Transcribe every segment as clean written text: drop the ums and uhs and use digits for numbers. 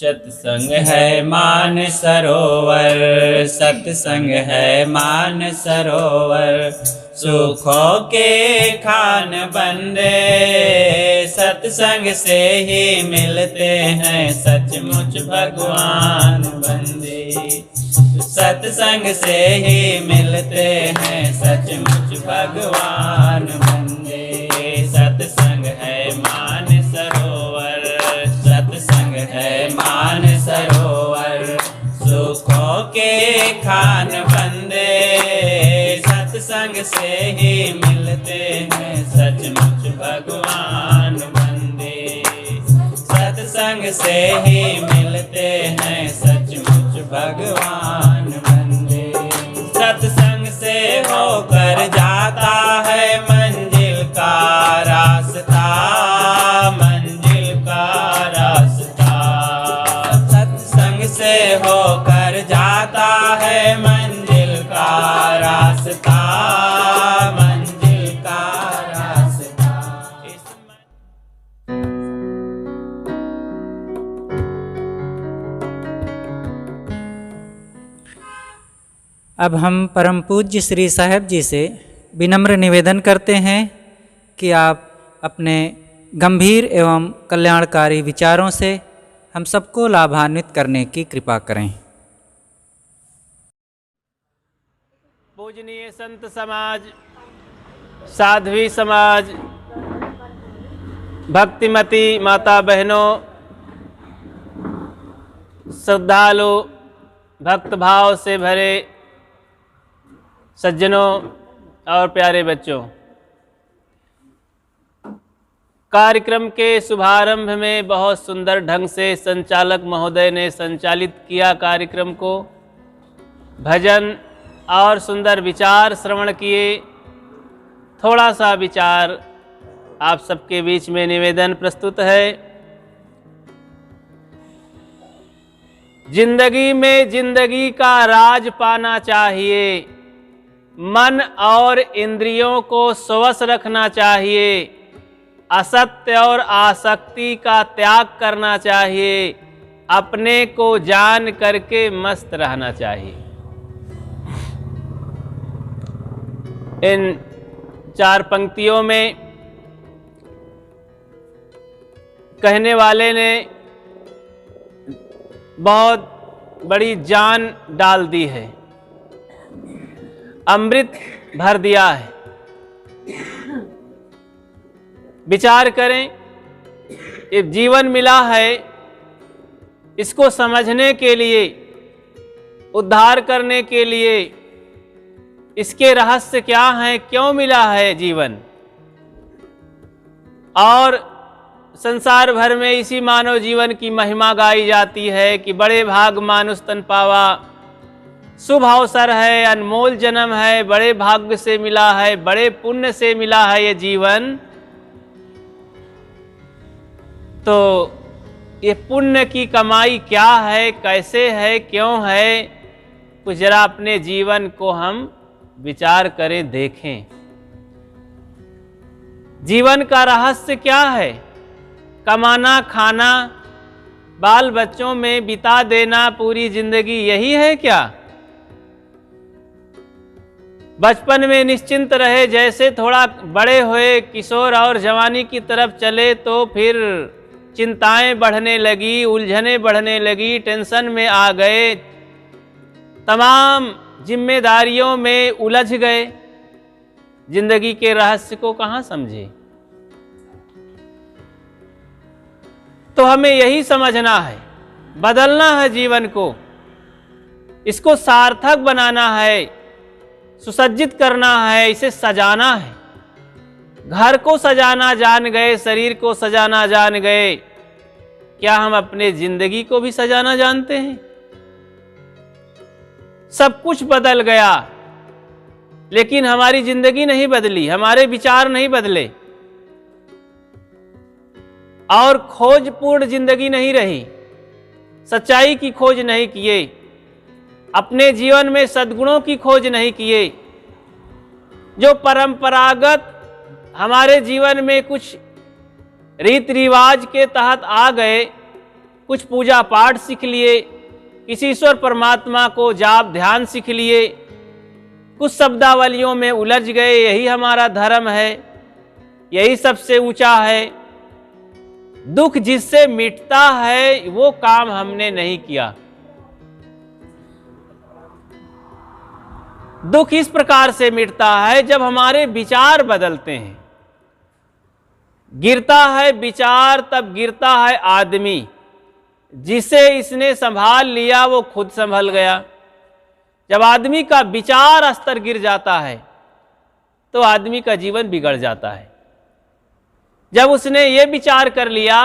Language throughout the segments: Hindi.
सत्संग है मान सरोवर, सत्संग है मान सरोवर, सुखों के खान बंदे सत्संग से ही मिलते हैं सचमुच भगवान बंदे। सत्संग से ही मिलते हैं सचमुच भगवान बंदे। सत्संग है मान सरोवर, सत्संग है मान सरोवर, सुखों के खान बंदे सत्संग से ही मिलते हैं सचमुच भगवान बंदे। सत्संग से ही मिलते हैं सचमुच भगवान बंदे। सत्संग से होकर जाता है मंजिल का रास्ता, मंजिल का रास्ता। सत्संग से होकर जाता है मंजिल का रास्ता, मंजिल का रास्ता। अब हम परम पूज्य श्री साहेब जी से विनम्र निवेदन करते हैं कि आप अपने गंभीर एवं कल्याणकारी विचारों से हम सबको लाभान्वित करने की कृपा करें। पूजनीय संत समाज, साध्वी समाज, भक्तिमती माता बहनों, श्रद्धालु भक्त भाव से भरे सज्जनों और प्यारे बच्चों, कार्यक्रम के शुभारंभ में बहुत सुंदर ढंग से संचालक महोदय ने संचालित किया कार्यक्रम को। भजन और सुंदर विचार श्रवण किए। थोड़ा सा विचार आप सबके बीच में निवेदन प्रस्तुत है। जिंदगी में जिंदगी का राज पाना चाहिए, मन और इंद्रियों को स्वश रखना चाहिए, असत्य और आसक्ति का त्याग करना चाहिए, अपने को जान करके मस्त रहना चाहिए। इन 4 पंक्तियों में कहने वाले ने बहुत बड़ी जान डाल दी है, अमृत भर दिया है। विचार करें, ये जीवन मिला है, इसको समझने के लिए, उद्धार करने के लिए, इसके रहस्य क्या हैं, क्यों मिला है जीवन। और संसार भर में इसी मानव जीवन की महिमा गाई जाती है कि बड़े भाग मानुष तन पावा, शुभ अवसर है, अनमोल जन्म है, बड़े भाग्य से मिला है, बड़े पुण्य से मिला है ये जीवन। तो ये पुण्य की कमाई क्या है, कैसे है, क्यों है, कुछ जरा अपने जीवन को हम विचार करें, देखें। जीवन का रहस्य क्या है? कमाना, खाना, बाल बच्चों में बिता देना पूरी जिंदगी, यही है क्या? बचपन में निश्चिंत रहे, जैसे थोड़ा बड़े हुए, किशोर और जवानी की तरफ चले तो फिर चिंताएं बढ़ने लगी, उलझने बढ़ने लगी, टेंशन में आ गए, तमाम जिम्मेदारियों में उलझ गए, जिंदगी के रहस्य को कहाँ समझे। तो हमें यही समझना है, बदलना है जीवन को, इसको सार्थक बनाना है, सुसज्जित करना है, इसे सजाना है। घर को सजाना जान गए, शरीर को सजाना जान गए, क्या हम अपने जिंदगी को भी सजाना जानते हैं? सब कुछ बदल गया, लेकिन हमारी जिंदगी नहीं बदली, हमारे विचार नहीं बदले, और खोजपूर्ण जिंदगी नहीं रही, सच्चाई की खोज नहीं किए, अपने जीवन में सद्गुणों की खोज नहीं किए। जो परंपरागत हमारे जीवन में कुछ रीति रिवाज के तहत आ गए, कुछ पूजा पाठ सीख लिए, किसी ईश्वर परमात्मा को जाप ध्यान सीख लिए, कुछ शब्दावलियों में उलझ गए, यही हमारा धर्म है, यही सबसे ऊंचा है। दुख जिससे मिटता है वो काम हमने नहीं किया। दुख इस प्रकार से मिटता है जब हमारे विचार बदलते हैं। गिरता है विचार तब गिरता है आदमी। जिसे इसने संभाल लिया वो खुद संभल गया। जब आदमी का विचार स्तर गिर जाता है तो आदमी का जीवन बिगड़ जाता है। जब उसने ये विचार कर लिया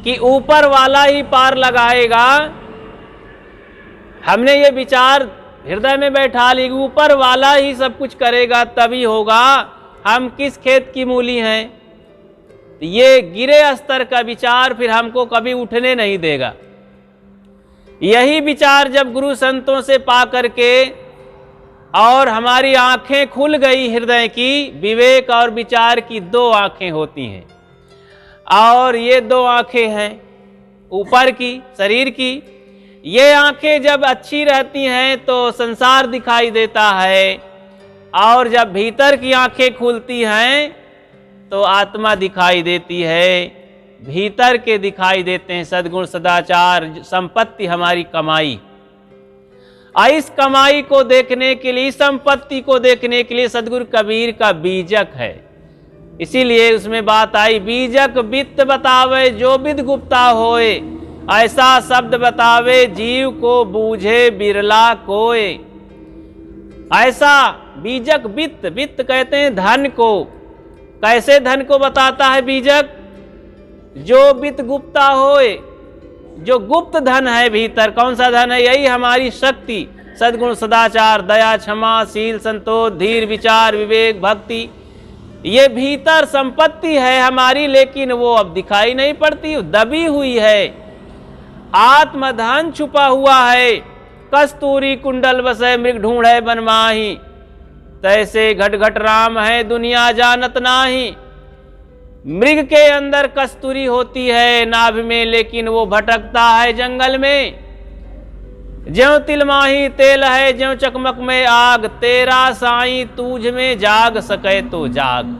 कि ऊपर वाला ही पार लगाएगा, हमने ये विचार हृदय में बैठा ली, ऊपर वाला ही सब कुछ करेगा तभी होगा, हम किस खेत की मूली हैं। ये गिरे स्तर का विचार फिर हमको कभी उठने नहीं देगा। यही विचार जब गुरु संतों से पा करके और हमारी आंखें खुल गई हृदय की, विवेक और विचार की दो आंखें होती हैं, और ये दो आंखें हैं ऊपर की, शरीर की। ये आंखें जब अच्छी रहती हैं तो संसार दिखाई देता है, और जब भीतर की आंखें खुलती हैं तो आत्मा दिखाई देती है। भीतर के दिखाई देते हैं सद्गुण सदाचार, संपत्ति हमारी कमाई। इस कमाई को देखने के लिए, संपत्ति को देखने के लिए सद्गुरु कबीर का बीजक है। इसीलिए उसमें बात आई, बीजक वित्त बतावे जो विद गुप्ता होए, ऐसा शब्द बतावे जीव को बूझे बिरला कोय। ऐसा बीजक वित्त, वित्त कहते हैं धन को। कैसे धन को बताता है बीजक? जो वित्त गुप्ता होए, जो गुप्त धन है भीतर। कौन सा धन है? यही हमारी शक्ति, सद्गुण सदाचार, दया, क्षमा, शील, संतोष, धीर, विचार, विवेक, भक्ति। ये भीतर संपत्ति है हमारी, लेकिन वो अब दिखाई नहीं पड़ती, दबी हुई है। आत्मधन छुपा हुआ है। कस्तूरी कुंडल बसे मृग ढूंढे बन माही, तैसे घट घट राम है दुनिया जानत नाही। मृग के अंदर कस्तूरी होती है नाभ में, लेकिन वो भटकता है जंगल में। ज्यों तिलमाही तेल है, ज्यों चकमक में आग, तेरा साईं तूझ में जाग सके तो जाग।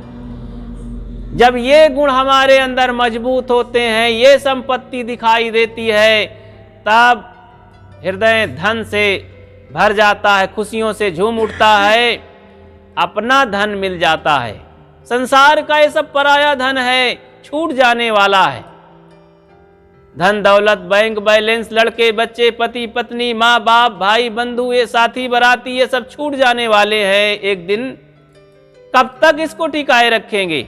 जब ये गुण हमारे अंदर मजबूत होते हैं, ये संपत्ति दिखाई देती है, तब हृदय धन से भर जाता है, खुशियों से झूम उठता है, अपना धन मिल जाता है। संसार का ये सब पराया धन है, छूट जाने वाला है। धन दौलत, बैंक बैलेंस, लड़के बच्चे, पति पत्नी, माँ बाप, भाई बंधु, ये साथी बराती, ये सब छूट जाने वाले हैं एक दिन। कब तक इसको टिकाए रखेंगे?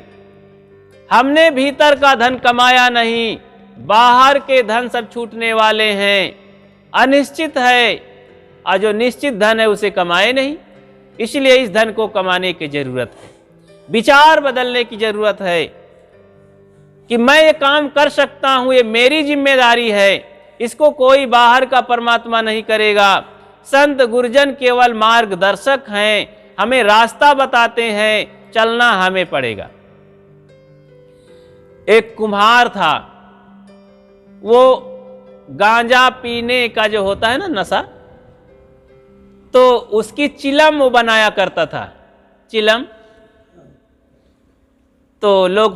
हमने भीतर का धन कमाया नहीं, बाहर के धन सब छूटने वाले हैं। अनिश्चित है, और जो निश्चित धन है उसे कमाए नहीं। इसलिए इस धन को कमाने की जरूरत है, विचार बदलने की जरूरत है कि मैं ये काम कर सकता हूं, ये मेरी जिम्मेदारी है। इसको कोई बाहर का परमात्मा नहीं करेगा। संत गुरुजन केवल मार्गदर्शक हैं, हमें रास्ता बताते हैं, चलना हमें पड़ेगा। एक कुम्हार था, वो गांजा पीने का जो होता है ना नशा, तो उसकी चिलम वो बनाया करता था। चिलम तो लोग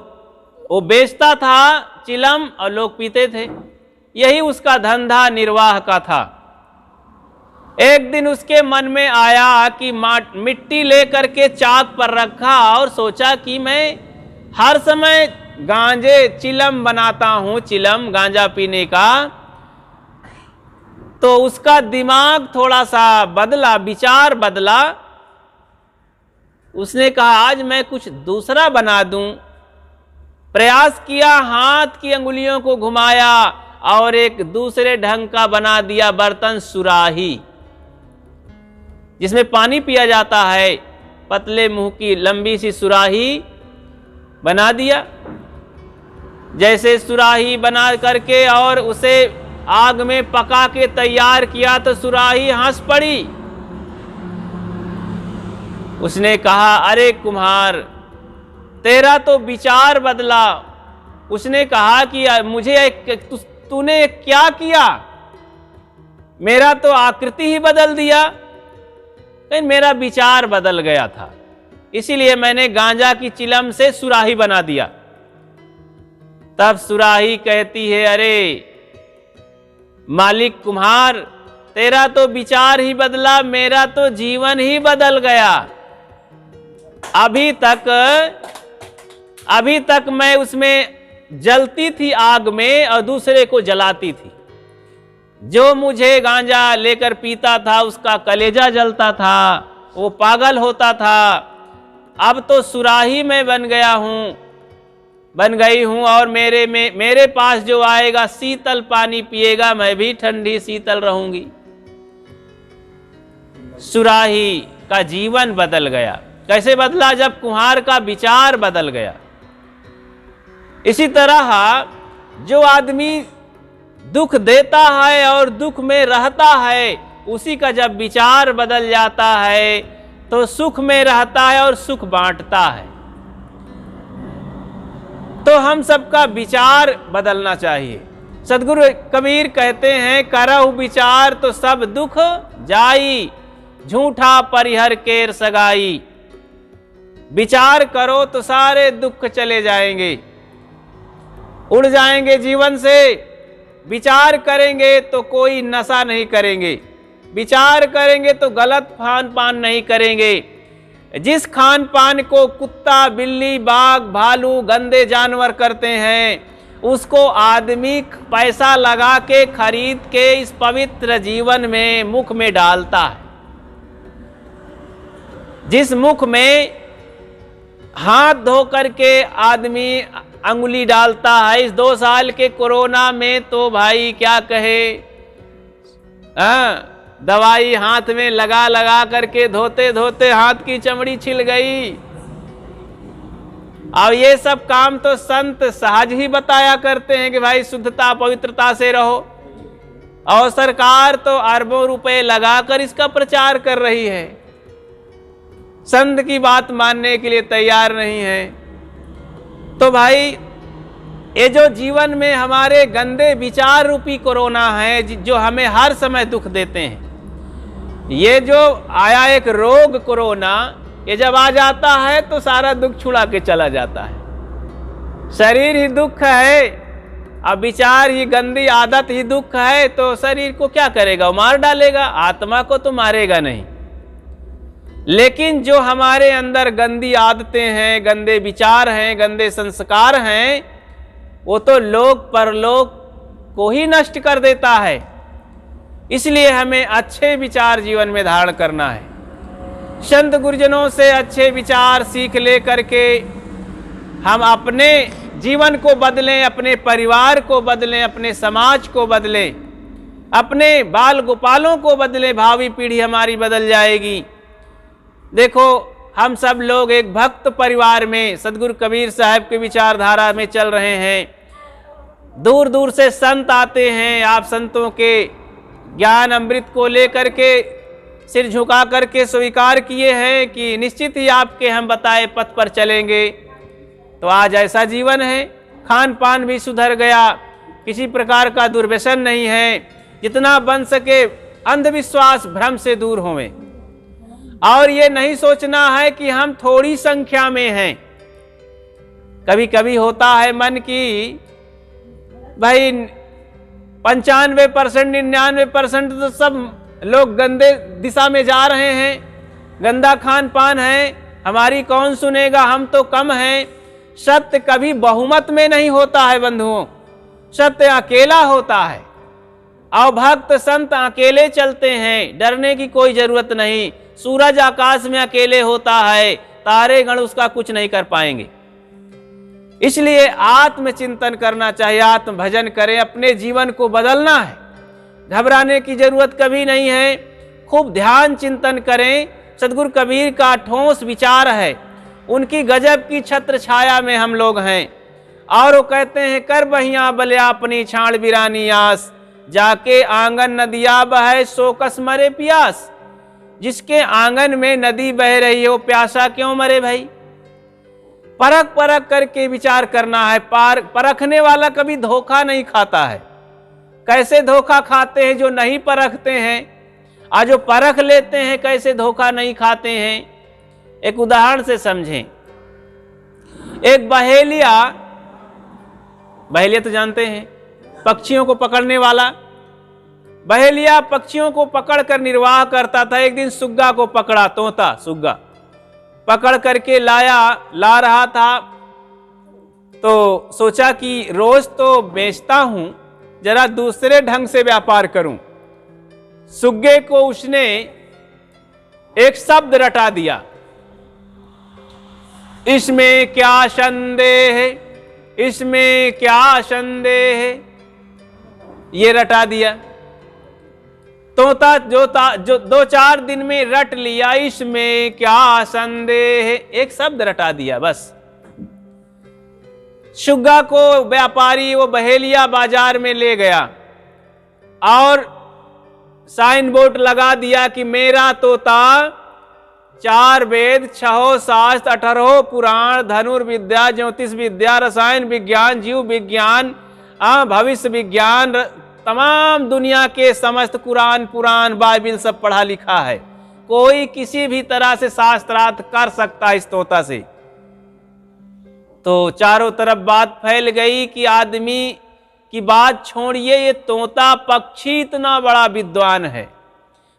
वो बेचता था चिलम, और लोग पीते थे। यही उसका धंधा निर्वाह का था। एक दिन उसके मन में आया कि मिट्टी लेकर के चाक पर रखा और सोचा कि मैं हर समय गांजे चिलम बनाता हूं, चिलम गांजा पीने का। तो उसका दिमाग थोड़ा सा बदला, विचार बदला। उसने कहा आज मैं कुछ दूसरा बना दूं। प्रयास किया, हाथ की अंगुलियों को घुमाया और एक दूसरे ढंग का बना दिया बर्तन, सुराही, जिसमें पानी पिया जाता है। पतले मुंह की लंबी सी सुराही बना दिया। जैसे सुराही बना करके और उसे आग में पका के तैयार किया तो सुराही हंस पड़ी। उसने कहा अरे कुम्हार, तेरा तो विचार बदला। उसने कहा कि मुझे तूने क्या किया? मेरा तो आकृति ही बदल दिया, लेकिन मेरा विचार बदल गया था, इसीलिए मैंने गांजा की चिलम से सुराही बना दिया। तब सुराही कहती है, अरे मालिक कुम्हार, तेरा तो विचार ही बदला, मेरा तो जीवन ही बदल गया। अभी तक मैं उसमें जलती थी आग में और दूसरे को जलाती थी। जो मुझे गांजा लेकर पीता था उसका कलेजा जलता था, वो पागल होता था। अब तो सुराही में बन गई हूं और मेरे पास जो आएगा शीतल पानी पिएगा, मैं भी ठंडी शीतल रहूंगी। सुराही का जीवन बदल गया। कैसे बदला? जब कुम्हार का विचार बदल गया। इसी तरह जो आदमी दुख देता है और दुख में रहता है, उसी का जब विचार बदल जाता है तो सुख में रहता है और सुख बांटता है। तो हम सबका विचार बदलना चाहिए। सदगुरु कबीर कहते हैं, करहु विचार तो सब दुख जाई, झूठा परिहर केर सगाई। विचार करो तो सारे दुख चले जाएंगे, उड़ जाएंगे जीवन से। विचार करेंगे तो कोई नशा नहीं करेंगे, विचार करेंगे तो गलत खान पान नहीं करेंगे। जिस खान पान को कुत्ता, बिल्ली, बाघ, भालू, गंदे जानवर करते हैं, उसको आदमी पैसा लगा के खरीद के इस पवित्र जीवन में मुख में डालता है। जिस मुख में हाथ धो करके आदमी अंगुली डालता है, इस 2 साल के कोरोना में तो भाई क्या कहे, दवाई हाथ में लगा लगा करके धोते धोते हाथ की चमड़ी छिल गई। और ये सब काम तो संत सहज ही बताया करते हैं कि भाई शुद्धता पवित्रता से रहो, और सरकार तो अरबों रुपए लगाकर इसका प्रचार कर रही है। संत की बात मानने के लिए तैयार नहीं है। तो भाई ये जो जीवन में हमारे गंदे विचार रूपी कोरोना है, जो हमें हर समय दुख देते हैं, ये जो आया एक रोग कोरोना, ये जब आ जाता है तो सारा दुख छुड़ा के चला जाता है। शरीर ही दुख है, अब विचार ही, गंदी आदत ही दुख है, तो शरीर को क्या करेगा? मार डालेगा, आत्मा को तो मारेगा नहीं। लेकिन जो हमारे अंदर गंदी आदतें हैं, गंदे विचार हैं, गंदे संस्कार हैं, वो तो लोक परलोक को ही नष्ट कर देता है। इसलिए हमें अच्छे विचार जीवन में धारण करना है। संत गुरुजनों से अच्छे विचार सीख ले करके हम अपने जीवन को बदलें, अपने परिवार को बदलें, अपने समाज को बदलें, अपने बाल गोपालों को बदलें। भावी पीढ़ी हमारी बदल जाएगी। देखो, हम सब लोग एक भक्त परिवार में सदगुरु कबीर साहब की विचारधारा में चल रहे हैं। दूर दूर से संत आते हैं, आप संतों के ज्ञान अमृत को लेकर के सिर झुका करके स्वीकार किए हैं कि निश्चित ही आपके हम बताए पथ पर चलेंगे। तो आज ऐसा जीवन है, खान पान भी सुधर गया, किसी प्रकार का दुर्व्यसन नहीं है। जितना बन सके अंधविश्वास भ्रम से दूर होवें, और ये नहीं सोचना है कि हम थोड़ी संख्या में हैं। कभी कभी होता है मन की भाई 95% 99% तो सब लोग गंदे दिशा में जा रहे हैं, गंदा खान पान है, हमारी कौन सुनेगा, हम तो कम हैं। सत्य कभी बहुमत में नहीं होता है बंधुओं, सत्य अकेला होता है। और भक्त संत अकेले चलते हैं, डरने की कोई जरूरत नहीं। सूरज आकाश में अकेले होता है, तारे गण उसका कुछ नहीं कर पाएंगे। इसलिए आत्मचिंतन करना चाहिए, आत्म भजन करें, अपने जीवन को बदलना है। घबराने की जरूरत कभी नहीं है। खूब ध्यान चिंतन करें। सदगुरु कबीर का ठोस विचार है, उनकी गजब की छत्र छाया में हम लोग हैं। और वो कहते हैं, कर बहिया बलिया अपनी छाड़ बिरानी आस, जाके आंगन नदिया बहे सो कस मरे प्यास। जिसके आंगन में नदी बह रही है वो प्यासा क्यों मरे भाई? परख परख करके विचार करना है। परखने वाला कभी धोखा नहीं खाता है। कैसे धोखा खाते हैं जो नहीं परखते हैं, और जो परख लेते हैं कैसे धोखा नहीं खाते हैं। एक उदाहरण से समझें। एक बहेलिया तो जानते हैं, पक्षियों को पकड़ने वाला। बहेलिया पक्षियों को पकड़कर निर्वाह करता था। एक दिन सुग्गा को पकड़ा, तोता सुग्गा पकड़ करके ला रहा था। तो सोचा कि रोज तो बेचता हूं, जरा दूसरे ढंग से व्यापार करूं। सुग्गे को उसने एक शब्द रटा दिया, इसमें क्या संदेह है, इसमें क्या संदेह है, ये रटा दिया। तोता जो 2-4 दिन में रट लिया, इसमें क्या संदेह है, एक शब्द रटा दिया बस। सुग्गा को व्यापारी वो बहेलिया बाजार में ले गया और साइन बोर्ड लगा दिया कि मेरा तोता 4 वेद, 6 शास्त्र, 18 पुराण, धनुर्विद्या, ज्योतिष विद्या, रसायन विज्ञान, जीव विज्ञान, भविष्य विज्ञान, तमाम दुनिया के समस्त कुरान, पुराण, बाइबिल सब पढ़ा लिखा है। कोई किसी भी तरह से शास्त्रार्थ कर सकता है इस तोता से। तो चारों तरफ बात फैल गई कि आदमी की बात छोड़िए, ये तोता पक्षी इतना बड़ा विद्वान है।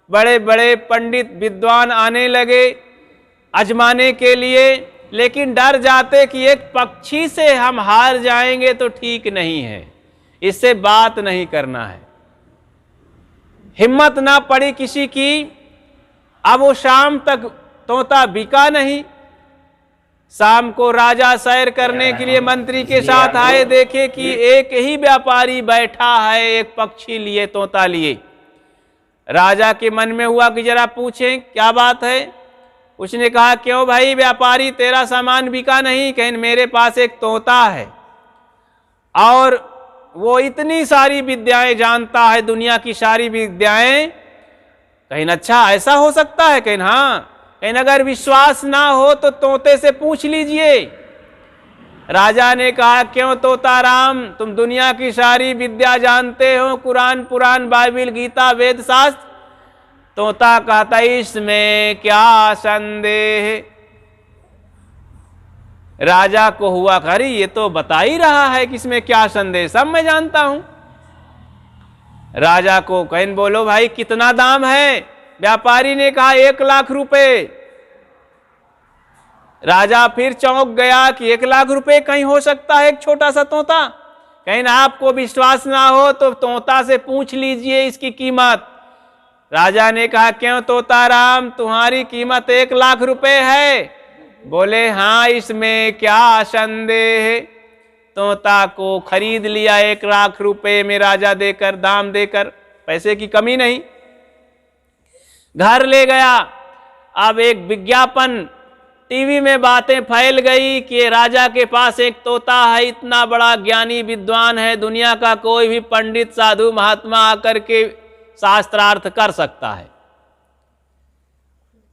बड़े बड़े पंडित विद्वान आने लगे आजमाने के लिए, लेकिन डर जाते कि एक पक्षी से हम हार जाएंगे तो ठीक नहीं है, इससे बात नहीं करना है। हिम्मत ना पड़ी किसी की। अब वो शाम तक तोता बिका नहीं। शाम को राजा सैर करने के लिए मंत्री के साथ आए, देखे कि एक ही व्यापारी बैठा है एक पक्षी लिए, तोता लिए। राजा के मन में हुआ कि जरा पूछें क्या बात है। उसने कहा, क्यों भाई व्यापारी, तेरा सामान बिका नहीं? कहीं मेरे पास एक तोता है और वो इतनी सारी विद्याएं जानता है, दुनिया की सारी विद्याएं। कहीं अच्छा ऐसा हो सकता है? कहीं हाँ। कहीं अगर विश्वास ना हो तो तोते से पूछ लीजिए। राजा ने कहा, क्यों तोताराम, तुम दुनिया की सारी विद्या जानते हो, कुरान, पुराण, बाइबिल, गीता, वेद, शास्त्र? तोता कहता, इसमें क्या संदेह। राजा को हुआ, अरे ये तो बता ही रहा है कि इसमें क्या संदेह, सब मैं जानता हूं। राजा को कहीं बोलो भाई कितना दाम है? व्यापारी ने कहा 1 लाख रुपए। राजा फिर चौंक गया कि 1 लाख रुपए कहीं हो सकता है एक छोटा सा तोता? कहीं आपको विश्वास ना हो तो तोता से पूछ लीजिए इसकी कीमत। राजा ने कहा, क्यों तोताराम, तुम्हारी कीमत 1 लाख रुपए है? बोले हाँ, इसमें क्या संदेह। तोता को खरीद लिया 1 लाख रुपए में राजा देकर, दाम देकर, पैसे की कमी नहीं। घर ले गया। अब एक विज्ञापन, टीवी में बातें फैल गई कि राजा के पास एक तोता है, इतना बड़ा ज्ञानी विद्वान है, दुनिया का कोई भी पंडित, साधु, महात्मा आकर के शास्त्रार्थ कर सकता है।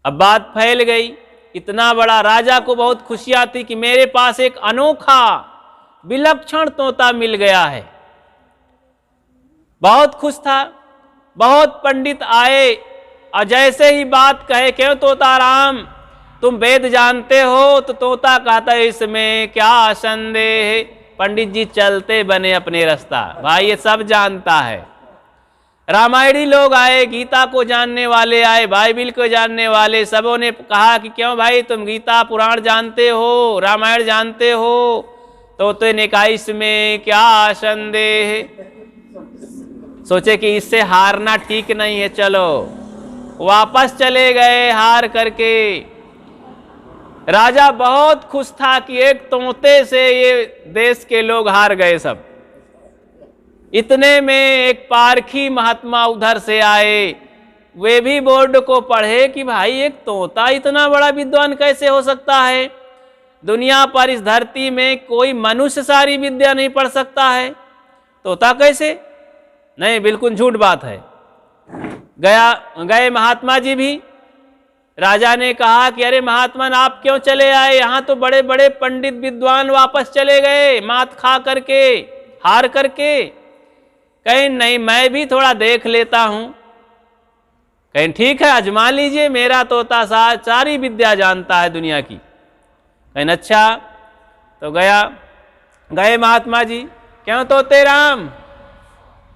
अब बात फैल गई, इतना बड़ा। राजा को बहुत खुशियां थी कि मेरे पास एक अनोखा विलक्षण तोता मिल गया है। बहुत खुश था। बहुत पंडित आए और जैसे ही बात कहे, क्यों तोताराम, तुम वेद जानते हो? तो तोता कहता है, इसमें क्या संदेह। पंडित जी चलते बने अपने रास्ता। भाई ये सब जानता है। रामायणी लोग आए, गीता को जानने वाले आए, बाइबिल को जानने वाले, सबों ने कहा कि क्यों भाई तुम गीता पुराण जानते हो, रामायण जानते हो? तोते ने कहा, इसमें क्या संदेह। सोचे कि इससे हारना ठीक नहीं है, चलो वापस चले गए हार करके। राजा बहुत खुश था कि एक तोते से ये देश के लोग हार गए सब। इतने में एक पारखी महात्मा उधर से आए। वे भी बोर्ड को पढ़े कि भाई एक तोता इतना बड़ा विद्वान कैसे हो सकता है? दुनिया पर इस धरती में कोई मनुष्य सारी विद्या नहीं पढ़ सकता है, तोता कैसे? नहीं, बिल्कुल झूठ बात है। गए महात्मा जी भी। राजा ने कहा कि अरे महात्मा आप क्यों चले आए? यहाँ तो बड़े बड़े पंडित विद्वान वापस चले गए, मात खा करके, हार करके। कहें नहीं मैं भी थोड़ा देख लेता हूं। कहें ठीक है आजमा लीजिए, मेरा तोता सारी विद्या जानता है दुनिया की। कहें अच्छा। तो गए महात्मा जी, क्यों तोते राम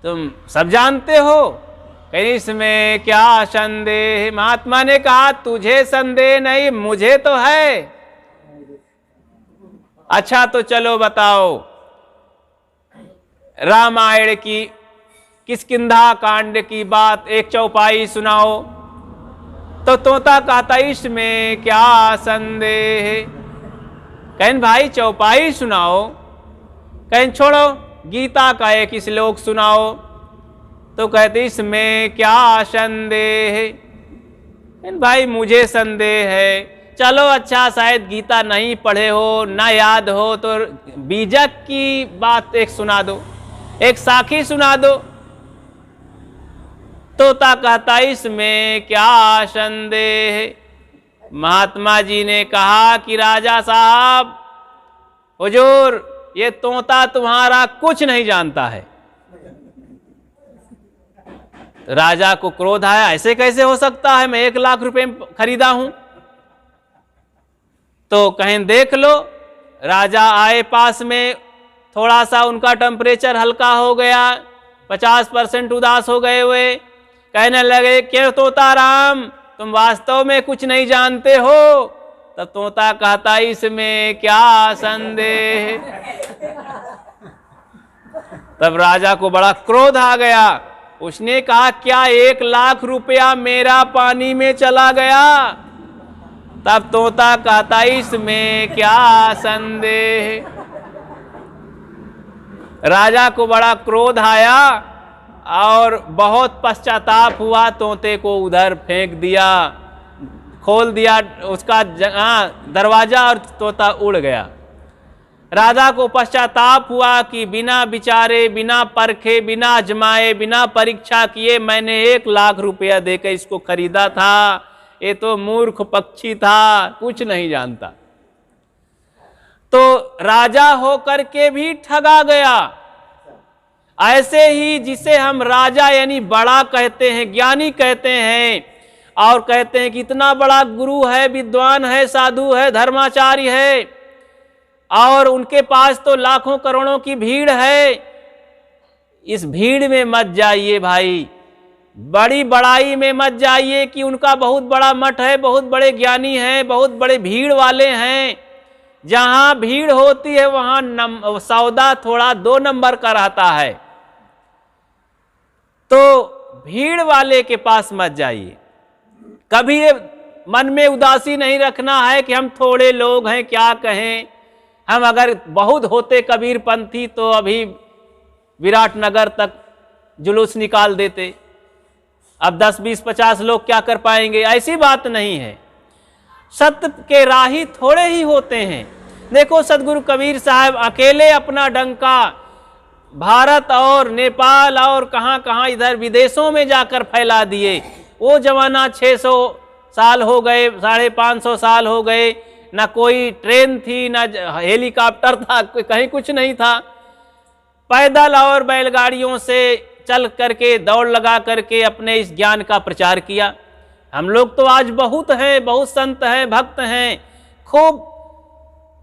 तुम सब जानते हो? कहीं इसमें क्या संदेह? महात्मा ने कहा तुझे संदेह नहीं, मुझे तो है। अच्छा तो चलो बताओ, रामायण की किष्किंधा कांड की बात एक चौपाई सुनाओ। तो तोता कहता इसमें क्या संदेह? कहें भाई चौपाई सुनाओ। कहें छोड़ो गीता का एक श्लोक सुनाओ। तो कहते इसमें क्या संदेह? भाई मुझे संदेह है। चलो अच्छा शायद गीता नहीं पढ़े हो, ना याद हो, तो बीजक की बात एक सुना दो, एक साखी सुना दो। तोता कहता इसमें क्या संदेह? महात्मा जी ने कहा कि राजा साहब हुजूर ये तोता तुम्हारा कुछ नहीं जानता है। राजा को क्रोध आया, ऐसे कैसे हो सकता है, मैं 1 लाख रुपए खरीदा हूं। तो कहें देख लो। राजा आए पास में, थोड़ा सा उनका टेम्परेचर हल्का हो गया, 50% उदास हो गए हुए। कहने लगे क्यों तोता राम तुम वास्तव में कुछ नहीं जानते हो? तब तोता कहता इसमें क्या संदेह? तब राजा को बड़ा क्रोध आ गया। उसने कहा क्या 1 लाख रुपया मेरा पानी में चला गया? तब तोता कहता इसमें क्या संदेह? राजा को बड़ा क्रोध आया और बहुत पश्चाताप हुआ। तोते को उधर फेंक दिया, खोल दिया उसका दरवाजा और तोता उड़ गया। राजा को पश्चाताप हुआ कि बिना विचारे, बिना परखे, बिना आजमाए, बिना परीक्षा किए मैंने 1 लाख रुपया देकर इसको खरीदा था। ये तो मूर्ख पक्षी था, कुछ नहीं जानता। तो राजा होकर के भी ठगा गया। ऐसे ही जिसे हम राजा यानी बड़ा कहते हैं, ज्ञानी कहते हैं, और कहते हैं कि इतना बड़ा गुरु है, विद्वान है, साधु है, धर्माचार्य है, और उनके पास तो लाखों करोड़ों की भीड़ है। इस भीड़ में मत जाइए भाई, बड़ी बड़ाई में मत जाइए कि उनका बहुत बड़ा मठ है, बहुत बड़े ज्ञानी हैं, बहुत बड़े भीड़ वाले हैं। जहां भीड़ होती है वहां सौदा थोड़ा 2 नंबर का रहता है। तो भीड़ वाले के पास मत जाइए। कभी ये मन में उदासी नहीं रखना है कि हम थोड़े लोग हैं, क्या कहें। हम अगर बहुत होते कबीर पंथी तो अभी विराटनगर तक जुलूस निकाल देते। अब 10, 20, 50 लोग क्या कर पाएंगे? ऐसी बात नहीं है। सत्य के राही थोड़े ही होते हैं। देखो सदगुरु कबीर साहब अकेले अपना डंका भारत और नेपाल और कहां कहां इधर विदेशों में जाकर फैला दिए। वो जमाना 600 साल हो गए, 550 साल हो गए, ना कोई ट्रेन थी, ना हेलीकॉप्टर था, कहीं कुछ नहीं था। पैदल और बैलगाड़ियों से चल करके, दौड़ लगा करके अपने इस ज्ञान का प्रचार किया। हम लोग तो आज बहुत हैं, बहुत संत हैं, भक्त हैं, खूब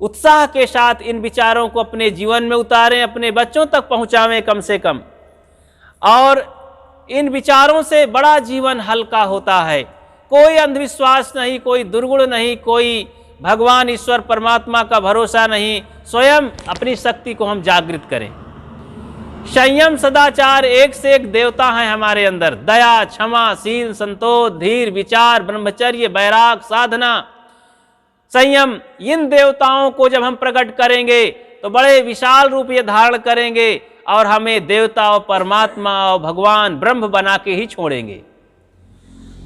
उत्साह के साथ इन विचारों को अपने जीवन में उतारें, अपने बच्चों तक पहुंचावें कम से कम। और इन विचारों से बड़ा जीवन हल्का होता है। कोई अंधविश्वास नहीं, कोई दुर्गुण नहीं, कोई भगवान ईश्वर परमात्मा का भरोसा नहीं। स्वयं अपनी शक्ति को हम जागृत करें। संयम, सदाचार, एक से एक देवता हैं हमारे अंदर। दया, क्षमा, शील, संतोष, धीर, विचार, ब्रह्मचर्य, वैराग, साधना, संयम, इन देवताओं को जब हम प्रकट करेंगे तो बड़े विशाल रूप ये धारण करेंगे और हमें देवता और परमात्मा और भगवान ब्रह्म बना के ही छोड़ेंगे।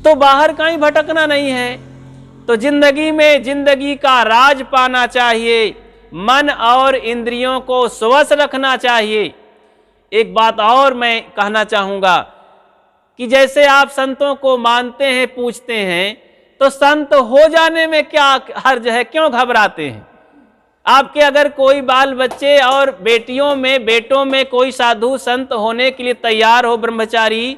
तो बाहर कहीं भटकना नहीं है। तो जिंदगी में जिंदगी का राज पाना चाहिए, मन और इंद्रियों को स्वस्थ रखना चाहिए। एक बात और मैं कहना चाहूँगा कि जैसे आप संतों को मानते हैं, पूछते हैं, तो संत हो जाने में क्या हर्ज है, क्यों घबराते हैं? आपके अगर कोई बाल बच्चे और बेटियों में बेटों में कोई साधु संत होने के लिए तैयार हो, ब्रह्मचारी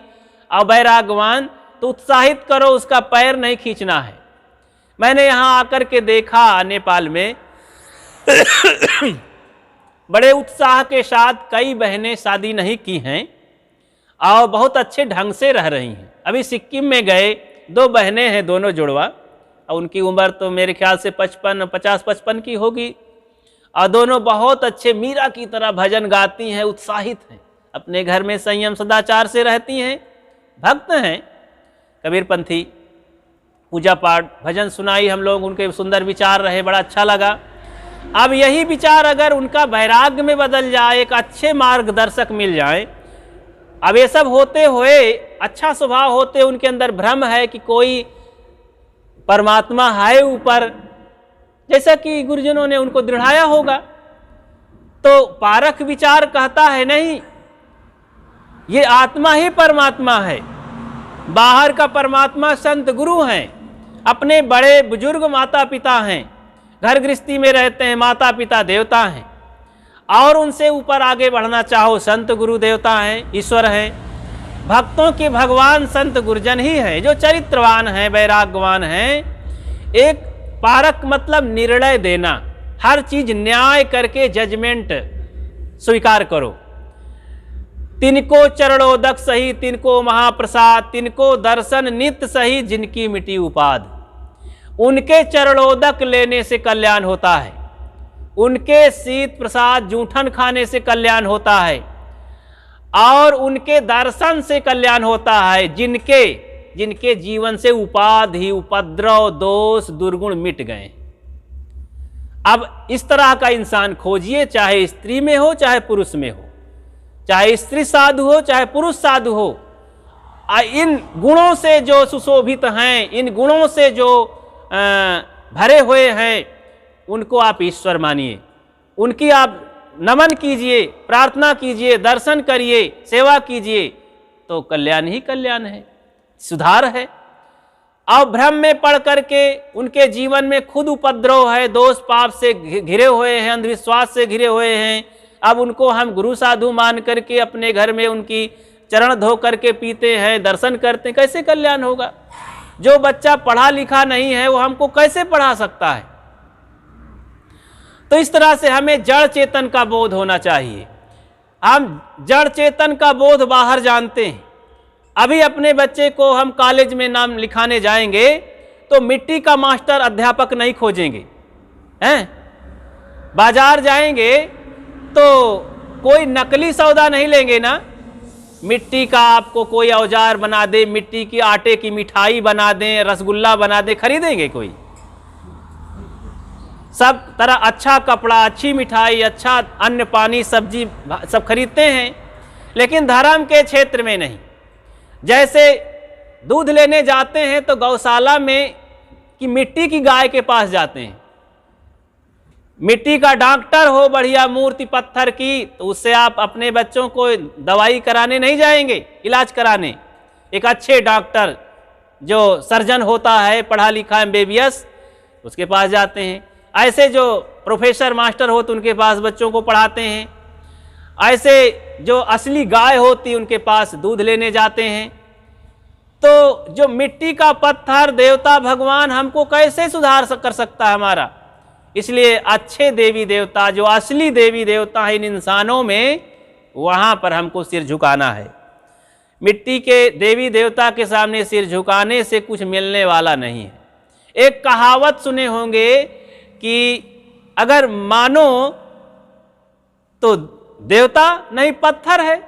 और वैरागवान, तो उत्साहित करो, उसका पैर नहीं खींचना है। मैंने यहाँ आकर के देखा नेपाल में बड़े उत्साह के साथ कई बहनें शादी नहीं की हैं और बहुत अच्छे ढंग से रह रही हैं। अभी सिक्किम में गए, 2 बहनें हैं, दोनों जुड़वा, और उनकी उम्र तो मेरे ख्याल से 50-55 की होगी, और दोनों बहुत अच्छे मीरा की तरह भजन गाती हैं, उत्साहित हैं, अपने घर में संयम सदाचार से रहती हैं, भक्त हैं, कबीरपंथी, पूजा पाठ, भजन सुनाई हम लोग, उनके सुंदर विचार रहे, बड़ा अच्छा लगा। अब यही विचार अगर उनका वैराग्य में बदल जाए, एक अच्छे मार्गदर्शक मिल जाए, अब ये सब होते हुए, अच्छा स्वभाव होते, उनके अंदर भ्रम है कि कोई परमात्मा है ऊपर, जैसा कि गुरुजनों ने उनको दृढ़ाया होगा, तो पारख विचार कहता है नहीं, ये आत्मा ही परमात्मा है, बाहर का परमात्मा संत गुरु हैं, अपने बड़े बुजुर्ग माता पिता हैं, घर गृहस्थी में रहते हैं, माता पिता देवता हैं, और उनसे ऊपर आगे बढ़ना चाहो, संत गुरु देवता हैं, ईश्वर हैं, भक्तों के भगवान संत गुरुजन ही हैं, जो चरित्रवान हैं, वैराग्यवान हैं। एक पारक मतलब निर्णय देना, हर चीज न्याय करके जजमेंट स्वीकार करो। तिनको चरणोदक सही, तिनको महाप्रसाद, तिनको दर्शन नित्य सही, जिनकी मिटी उपाध। उनके चरणोदक लेने से कल्याण होता है, उनके शीत प्रसाद जूठन खाने से कल्याण होता है, और उनके दर्शन से कल्याण होता है, जिनके जीवन से उपाधि, उपद्रव, दोष, दुर्गुण मिट गए। अब इस तरह का इंसान खोजिए, चाहे स्त्री में हो चाहे पुरुष में हो, चाहे स्त्री साधु हो चाहे पुरुष साधु हो, इन गुणों से जो सुशोभित हैं, इन गुणों से जो भरे हुए हैं, उनको आप ईश्वर मानिए, उनकी आप नमन कीजिए, प्रार्थना कीजिए, दर्शन करिए, सेवा कीजिए, तो कल्याण ही कल्याण है, सुधार है। अब भ्रम में पड़ करके उनके जीवन में खुद उपद्रव है, दोष पाप से घिरे हुए हैं, अंधविश्वास से घिरे हुए हैं, अब उनको हम गुरु साधु मान करके अपने घर में उनकी चरण धो करके पीते हैं, दर्शन करते हैं, कैसे कल्याण होगा? जो बच्चा पढ़ा लिखा नहीं है वो हमको कैसे पढ़ा सकता है? तो इस तरह से हमें जड़ चेतन का बोध होना चाहिए। हम जड़ चेतन का बोध बाहर जानते हैं। अभी अपने बच्चे को हम कॉलेज में नाम लिखाने जाएंगे तो मिट्टी का मास्टर अध्यापक नहीं खोजेंगे, हैं? बाजार जाएंगे तो कोई नकली सौदा नहीं लेंगे ना, मिट्टी का आपको कोई औजार बना दे, मिट्टी की आटे की मिठाई बना दें, रसगुल्ला बना दे, खरीदेंगे कोई? सब तरह अच्छा कपड़ा, अच्छी मिठाई, अच्छा अन्न पानी सब्जी सब खरीदते हैं, लेकिन धर्म के क्षेत्र में नहीं। जैसे दूध लेने जाते हैं तो गौशाला में कि मिट्टी की गाय के पास जाते हैं, मिट्टी का डॉक्टर हो बढ़िया मूर्ति पत्थर की, तो उससे आप अपने बच्चों को दवाई कराने नहीं जाएंगे, इलाज कराने। एक अच्छे डॉक्टर जो सर्जन होता है, पढ़ा लिखा एमबीबीएस, उसके पास जाते हैं। ऐसे जो प्रोफेसर मास्टर हो तो उनके पास बच्चों को पढ़ाते हैं। ऐसे जो असली गाय होती उनके पास दूध लेने जाते हैं। तो जो मिट्टी का पत्थर देवता भगवान हमको कैसे सुधार कर सकता है हमारा? इसलिए अच्छे देवी देवता, जो असली देवी देवता है इन इंसानों में, वहां पर हमको सिर झुकाना है। मिट्टी के देवी देवता के सामने सिर झुकाने से कुछ मिलने वाला नहीं है। एक कहावत सुने होंगे कि अगर मानो तो देवता नहीं पत्थर है।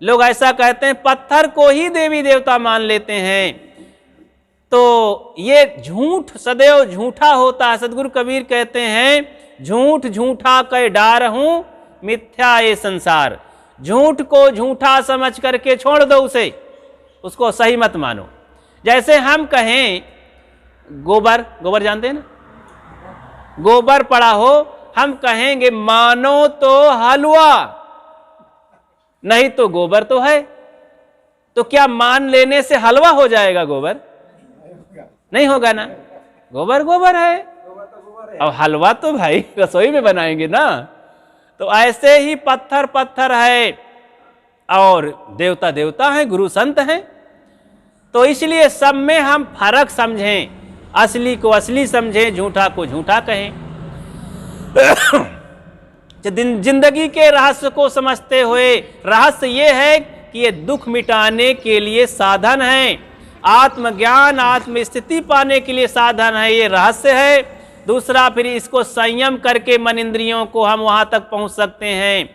लोग ऐसा कहते हैं, पत्थर को ही देवी देवता मान लेते हैं। तो ये झूठ सदैव झूठा होता है। सदगुरु कबीर कहते हैं, झूठ झूठा कह डार हूं, मिथ्या ये संसार। झूठ को झूठा समझ करके छोड़ दो उसे, उसको सही मत मानो। जैसे हम कहें गोबर, गोबर जानते हैं ना, गोबर पड़ा हो, हम कहेंगे मानो तो हलवा, नहीं तो गोबर तो है। तो क्या मान लेने से हलवा हो जाएगा गोबर? नहीं होगा ना। गोबर गोबर है, अब हलवा तो भाई रसोई में बनाएंगे ना। तो ऐसे ही पत्थर पत्थर है और देवता देवता हैं, गुरु संत हैं। तो इसलिए सब में हम फर्क समझें, असली को असली समझें, झूठा को झूठा कहें। जिंदगी के रहस्य को समझते हुए, रहस्य ये है कि ये दुख मिटाने के लिए साधन है, आत्मज्ञान आत्म स्थिति पाने के लिए साधन है, ये रहस्य है। दूसरा, फिर इसको संयम करके मन इंद्रियों को हम वहां तक पहुंच सकते हैं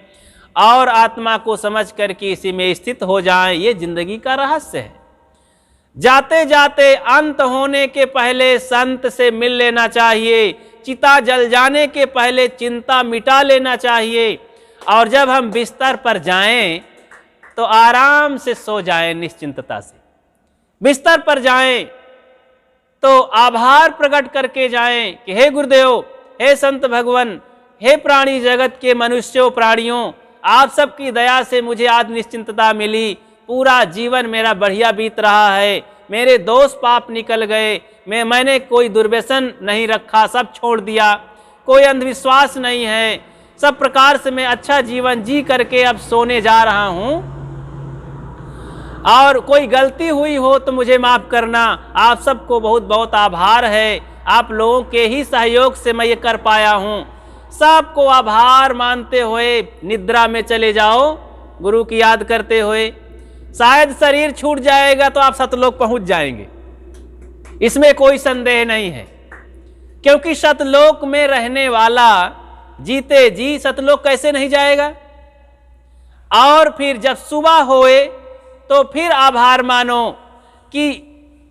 और आत्मा को समझ करके इसी में स्थित हो जाएं, ये जिंदगी का रहस्य है। जाते जाते अंत होने के पहले संत से मिल लेना चाहिए, चिता जल जाने के पहले चिंता मिटा लेना चाहिए, और जब हम बिस्तर पर जाएं तो आराम से सो जाएं, निश्चिंतता से बिस्तर पर जाएं तो आभार प्रकट करके जाएं कि हे गुरुदेव, हे संत भगवान, हे प्राणी जगत के मनुष्यों प्राणियों, आप सबकी दया से मुझे आज निश्चिंतता मिली, पूरा जीवन मेरा बढ़िया बीत रहा है, मेरे दोष पाप निकल गए, मैंने कोई दुर्व्यसन नहीं रखा, सब छोड़ दिया, कोई अंधविश्वास नहीं है, सब प्रकार से मैं अच्छा जीवन जी करके अब सोने जा रहा हूं, और कोई गलती हुई हो तो मुझे माफ करना, आप सबको बहुत बहुत आभार है, आप लोगों के ही सहयोग से मैं ये कर पाया हूं। सबको आभार मानते हुए निद्रा में चले जाओ, गुरु की याद करते हुए। शायद शरीर छूट जाएगा तो आप सतलोक पहुंच जाएंगे, इसमें कोई संदेह नहीं है, क्योंकि सतलोक में रहने वाला जीते जी सतलोक कैसे नहीं जाएगा। और फिर जब सुबह होए तो फिर आभार मानो कि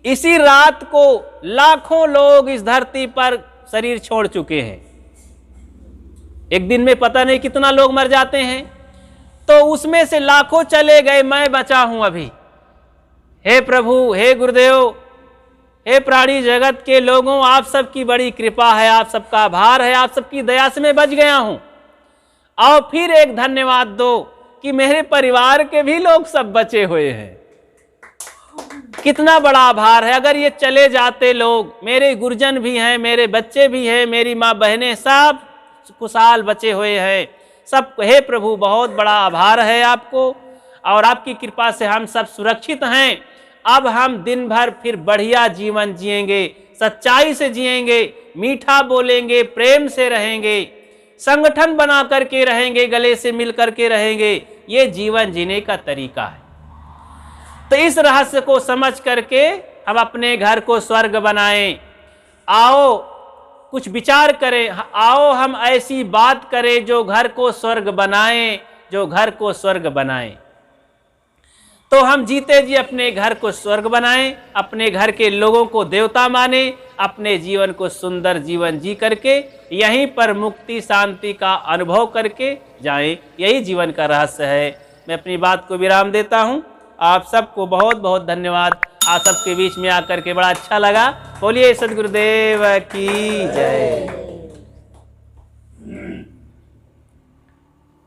इसी रात को लाखों लोग इस धरती पर शरीर छोड़ चुके हैं। एक दिन में पता नहीं कितना लोग मर जाते हैं, तो उसमें से लाखों चले गए, मैं बचा हूं अभी। हे प्रभु, हे गुरुदेव, हे प्राणी जगत के लोगों, आप सबकी बड़ी कृपा है, आप सबका आभार है, आप सबकी दया से मैं बच गया हूं। और फिर एक धन्यवाद दो कि मेरे परिवार के भी लोग सब बचे हुए हैं। कितना बड़ा आभार है। अगर ये चले जाते लोग, मेरे गुरुजन भी हैं, मेरे बच्चे भी हैं, मेरी माँ बहनें सब खुशहाल बचे हुए हैं, सब। हे प्रभु, बहुत बड़ा आभार है आपको, और आपकी कृपा से हम सब सुरक्षित हैं। अब हम दिन भर फिर बढ़िया जीवन जिएंगे, सच्चाई से जिएंगे, मीठा बोलेंगे, प्रेम से रहेंगे, संगठन बना करके रहेंगे, गले से मिल करके रहेंगे। ये जीवन जीने का तरीका है। तो इस रहस्य को समझ करके हम अपने घर को स्वर्ग बनाएं। आओ कुछ विचार करें, आओ हम ऐसी बात करें जो घर को स्वर्ग बनाएं, जो घर को स्वर्ग बनाएं। तो हम जीते जी अपने घर को स्वर्ग बनाएं, अपने घर के लोगों को देवता माने, अपने जीवन को सुंदर जीवन जी करके यहीं पर मुक्ति शांति का अनुभव करके जाएं। यही जीवन का रहस्य है। मैं अपनी बात को विराम देता हूं। आप सबको बहुत बहुत धन्यवाद। आप सबके बीच में आकर के बड़ा अच्छा लगा। बोलिए सद्गुरुदेव की जय।